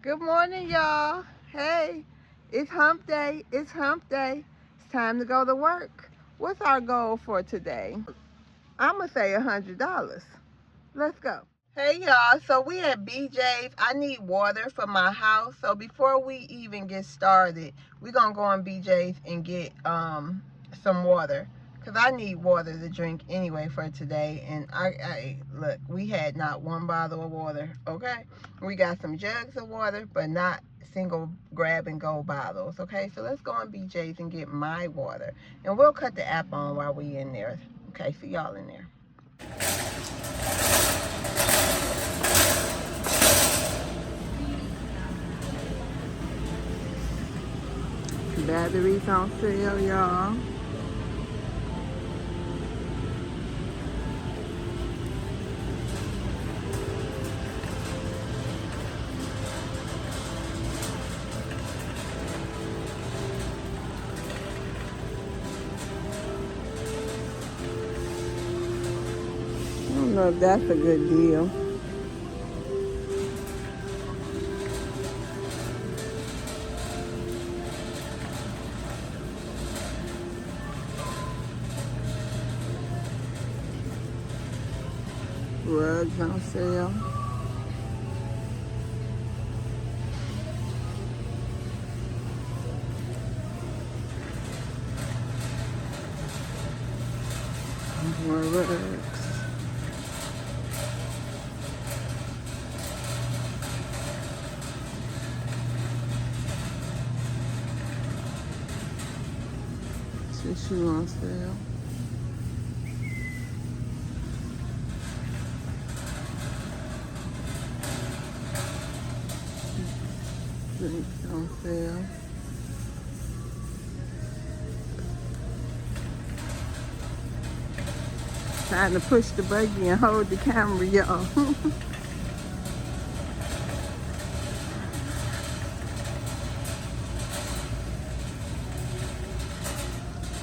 Good morning, y'all. Hey, it's hump day. It's hump day. It's time to go to work. What's our goal for today? I'm going to say $100. Let's go. Hey, y'all. So we at BJ's. I need water for my house. So before we even get started, we're going to go on BJ's and get some water. Because I need water to drink anyway for today. And I look, we had not one bottle of water, okay? We got some jugs of water, but not single grab and go bottles, okay? So let's go on BJ's and get my water. And we'll cut the app on while we in there. Okay, see y'all in there. Batteries on sale, y'all. I don't know if that's a good deal. Rugs on sale. More rugs. Tissue on sale. Drinks on sale. Trying to push the buggy and hold the camera, y'all.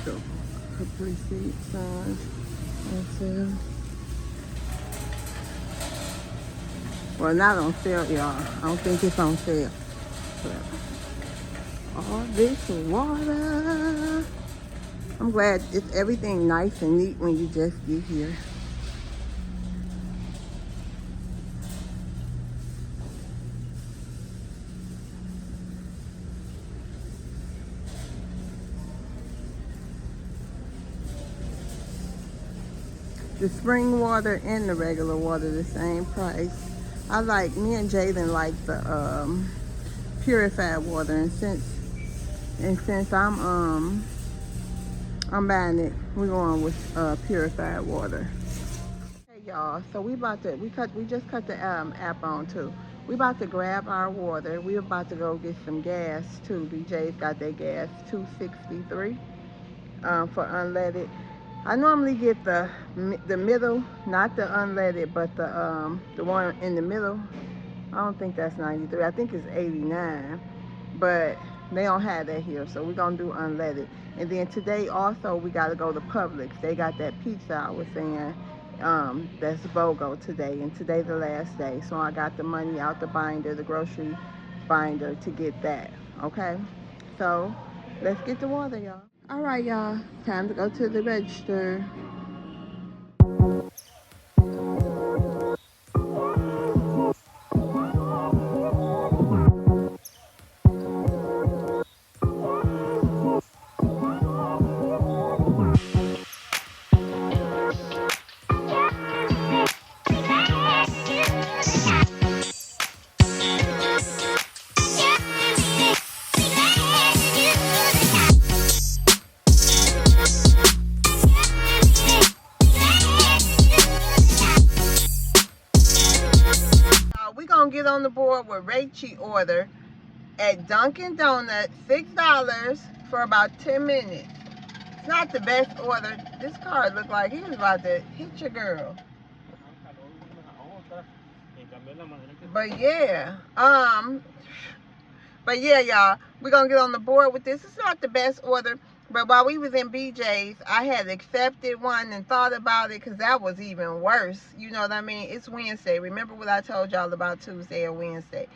So, couple seats on sale. Well, not on sale, y'all. I don't think it's on sale. But all this water. I'm glad it's everything nice and neat when you just get here. The spring water and the regular water the same price. Me and Jaden like the purified water, and since I'm buying it, we're going with purified water. Hey y'all, so we just cut the app on too. We about to grab our water. We about to go get some gas too. BJ's got their gas, $2.63 for unleaded. I normally get the middle, not the unleaded, but the one in the middle. I don't think that's 93. I think it's 89, but they don't have that here, so we're gonna do unleaded. And then today also we gotta go to Publix. They got that pizza I was saying. That's BOGO today, and today the last day. So I got the money out the binder, the grocery binder, to get that. Okay, so let's get the water, y'all. All right, y'all, time to go to the register. Get on the board with Rachie order at Dunkin' Donuts, $6 for about 10 minutes. It's not the best order. This car looked like he was about to hit your girl. But yeah, y'all, we're gonna get on the board with this. It's not the best order, but while we was in BJ's, I had accepted one and thought about it, because that was even worse. You know what I mean? It's Wednesday. Remember what I told y'all about Tuesday or Wednesday?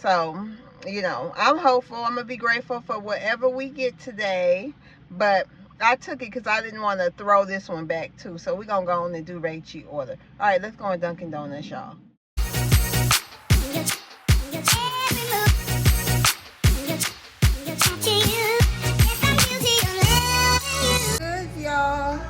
So, you know, I'm hopeful. I'm going to be grateful for whatever we get today. But I took it because I didn't want to throw this one back, too. So, we're going to go on and do Rachie order. All right, let's go in Dunkin' Donuts, y'all. Good, y'all.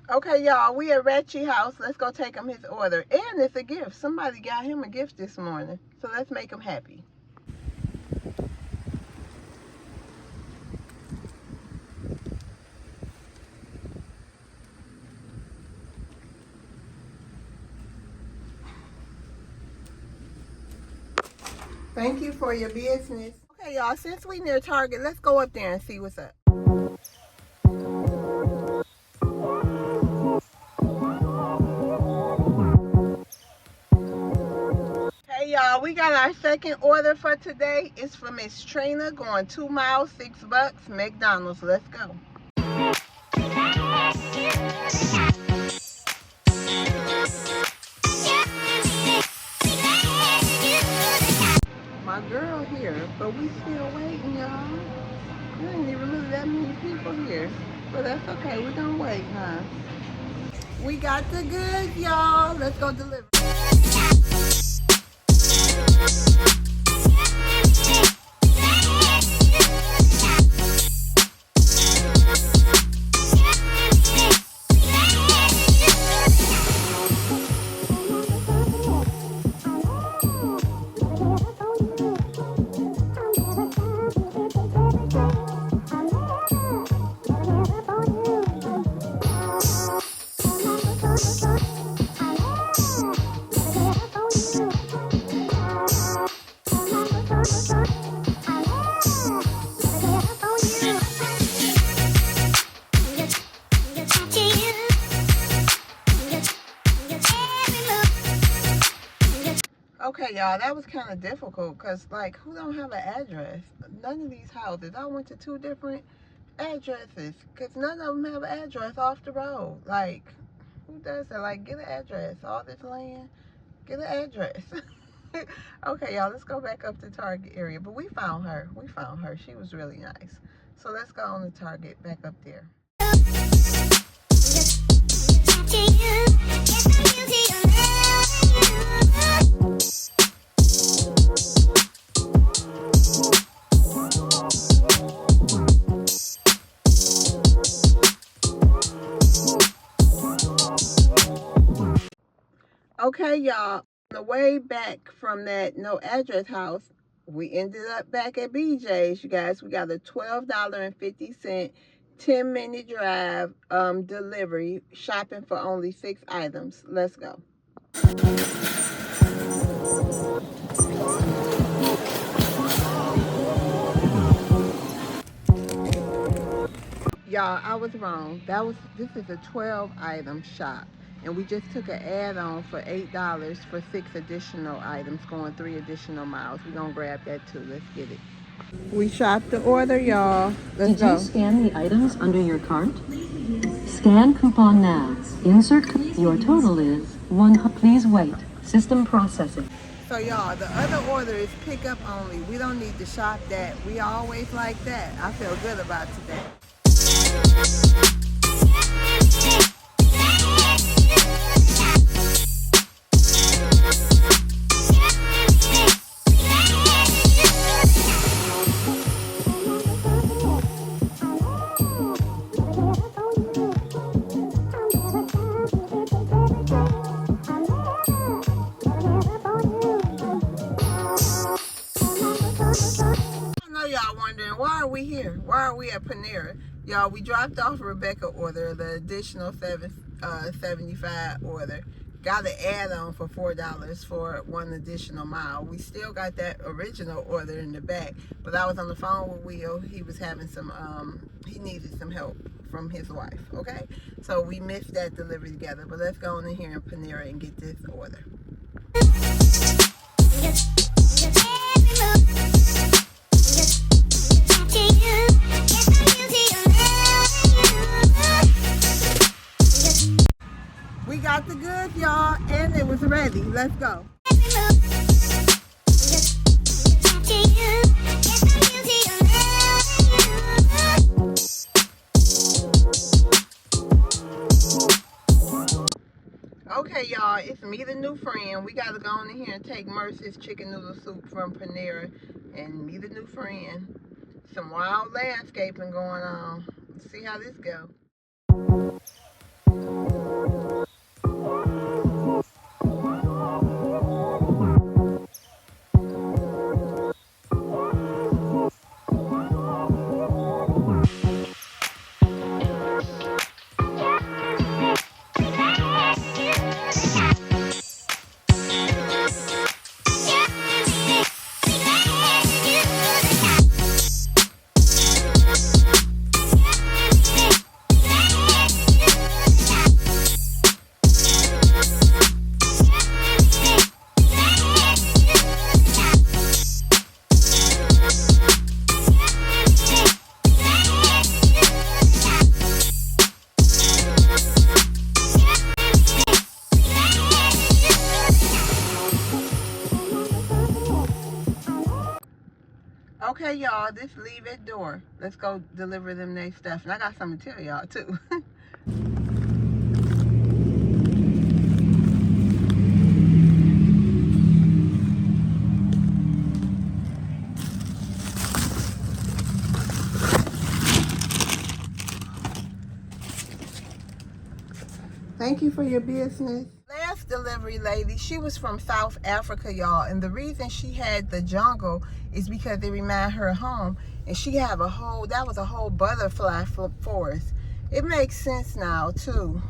Okay, y'all, we at Rachie's house. Let's go take him his order. And it's a gift. Somebody got him a gift this morning. So let's make him happy. Thank you for your business. Okay, y'all, since we near Target, let's go up there and see what's up. Hey, y'all, we got our second order for today. It's for Miss Trina, going 2 miles, $6, McDonald's. Let's go. My girl here, but we still waiting, y'all. There ain't even really that many people here. But that's okay, we're gonna wait, huh? We got the goods, y'all. Let's go deliver. Okay, y'all, that was kind of difficult because, like, who don't have an address? None of these houses. I went to 2 different addresses because none of them have an address off the road. Like, who does that? Like, get an address. All this land, get an address. Okay, y'all, let's go back up to Target area. But we found her. We found her. She was really nice. So let's go on to Target back up there. Okay, y'all, on the way back from that no address house, we ended up back at BJ's, you guys. We got a $12.50, 10-minute drive delivery, shopping for only 6 items. Let's go. Y'all, I was wrong. This is a 12-item shop. And we just took an add-on for $8 for 6 additional items, going 3 additional miles. We're going to grab that too. Let's get it. We shopped the order, y'all. Let's go. Did you scan the items under your cart? Scan coupon now. Insert your total is please wait. System processing. So y'all, the other order is pickup only. We don't need to shop that. We always like that. I feel good about today. Y'all wondering, why are we here? Why are we at Panera? Y'all, we dropped off Rebecca order, the additional 75 order. Got an add-on for $4 for one additional mile. We still got that original order in the back, but I was on the phone with Will. He was having some, he needed some help from his wife, okay? So we missed that delivery together, but let's go in here in Panera and get this order. We got the goods, y'all, and it was ready. Let's go. Okay, y'all, it's me, the new friend. We gotta go in here and take Mercy's chicken noodle soup from Panera, and me, the new friend. Some wild landscaping going on. Let's see how this goes. Okay, y'all, this leave at door. Let's go deliver them their stuff. And I got something to tell y'all, too. Thank you for your business. Last delivery lady, she was from South Africa, y'all. And the reason she had the jungle is because they remind her of home. And she have a whole, that was a whole butterfly forest. It makes sense now, too.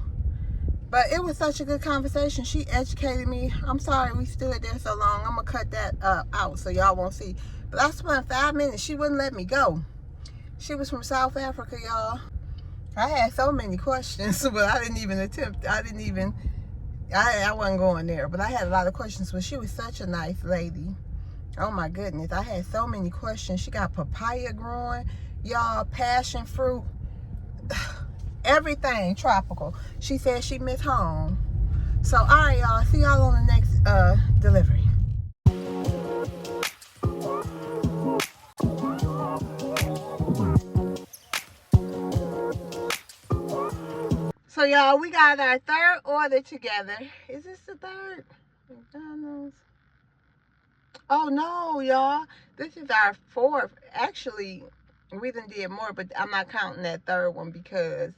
But it was such a good conversation. She educated me. I'm sorry we stood there so long. I'm going to cut that out so y'all won't see. But I spent 5 minutes. She wouldn't let me go. She was from South Africa, y'all. I had so many questions, but I didn't even attempt. I wasn't going there. But I had a lot of questions. But she was such a nice lady. Oh, my goodness. I had so many questions. She got papaya growing. Y'all, passion fruit. Everything tropical. She said she missed home. So, all right, y'all. See y'all on the next delivery. So, y'all, we got our third order together. Is this the third? McDonald's. Oh, no, y'all. This is our fourth. Actually, we done did more, but I'm not counting that third one because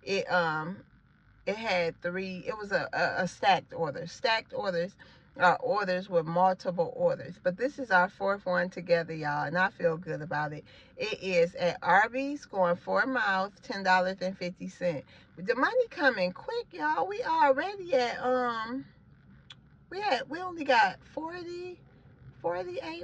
it had three. It was a stacked order. Stacked orders are orders with multiple orders. But this is our fourth one together, y'all, and I feel good about it. It is at Arby's, going 4 miles, $10.50. With the money coming quick, y'all. We already at we only got 48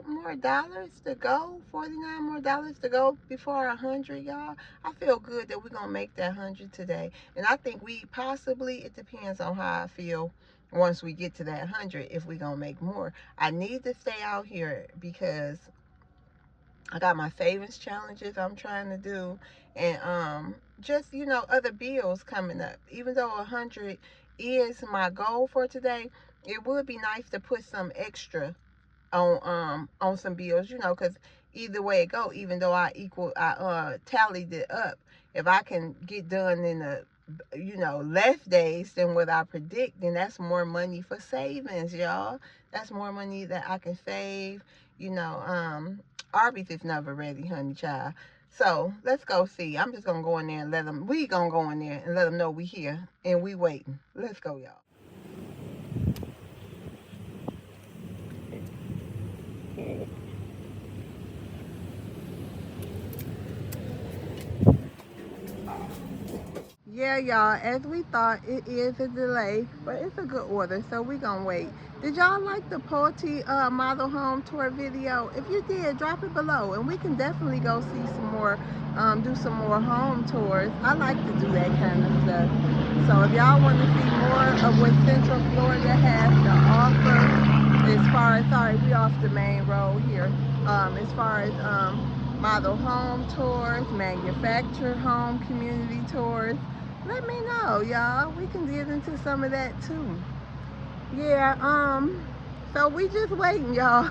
more dollars to go, 49 more dollars to go before 100, y'all. I feel good that we're gonna make that 100 today, and I think we possibly, it depends on how I feel once we get to that 100, if we're gonna make more. I need to stay out here because I got my savings challenges I'm trying to do, and just, you know, other bills coming up. Even though 100 is my goal for today, it would be nice to put some extra on some bills, you know, because either way it go, even though I tallied it up, if I can get done in the, you know, less days than what I predict, then that's more money for savings, y'all. That's more money that I can save, you know. Arby's is never ready, honey child. So let's go see. I'm just gonna go in there and we gonna go in there and let them know we here and we waiting. Let's go, y'all. Yeah, y'all, as we thought, it is a delay, but it's a good order, so we gonna wait. Did y'all like the Pulte model home tour video? If you did, drop it below, and we can definitely go see some more, do some more home tours. I like to do that kind of stuff. So if y'all want to see more of what Central Florida has to offer, as far as, sorry, we off the main road here, as far as model home tours, manufactured home community tours, let me know, y'all. We can get into some of that too. Yeah, so we just waiting, y'all.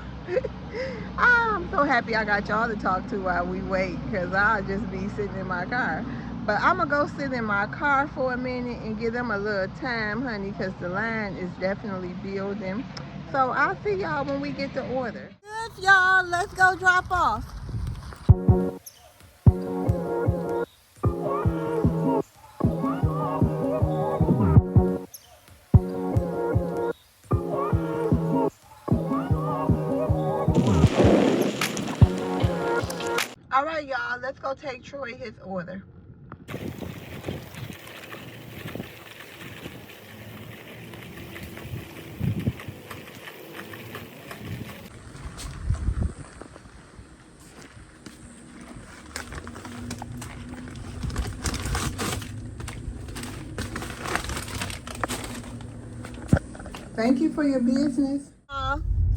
I'm so happy I got y'all to talk to while we wait, because I'll just be sitting in my car. But I'm gonna go sit in my car for a minute and give them a little time, honey, because the line is definitely building. So I'll see y'all when we get the order. Good, y'all. Let's go drop off. All right, y'all, let's go take Troy his order. Thank you for your business.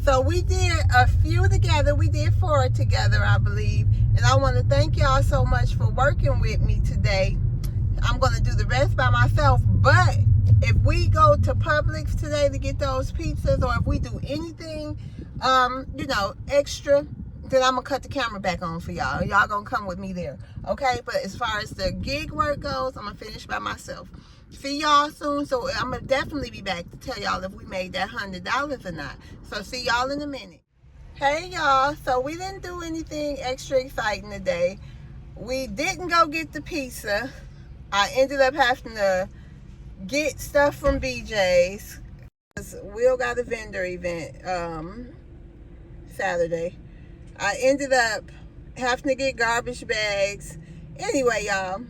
So we did a few together. We did 4 together, I believe. And I want to thank y'all so much for working with me today. I'm going to do the rest by myself. But if we go to Publix today to get those pizzas, or if we do anything, you know, extra, then I'm going to cut the camera back on for y'all. Y'all going to come with me there. Okay? But as far as the gig work goes, I'm going to finish by myself. See y'all soon. So I'm going to definitely be back to tell y'all if we made that $100 or not. So see y'all in a minute. Hey y'all. So we didn't do anything extra exciting today. We didn't go get the pizza. I ended up having to get stuff from BJ's. Will got a vendor event Saturday. I ended up having to get garbage bags. Anyway, y'all,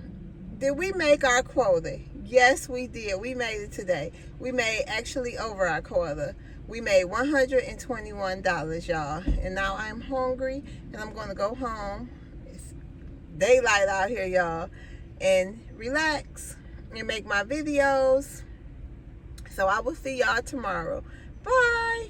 did we make our quota? Yes, we did. We made it today. We made actually over our quota. We made $121, y'all. And now I'm hungry and I'm going to go home. It's daylight out here, y'all. And relax and make my videos. So I will see y'all tomorrow. Bye.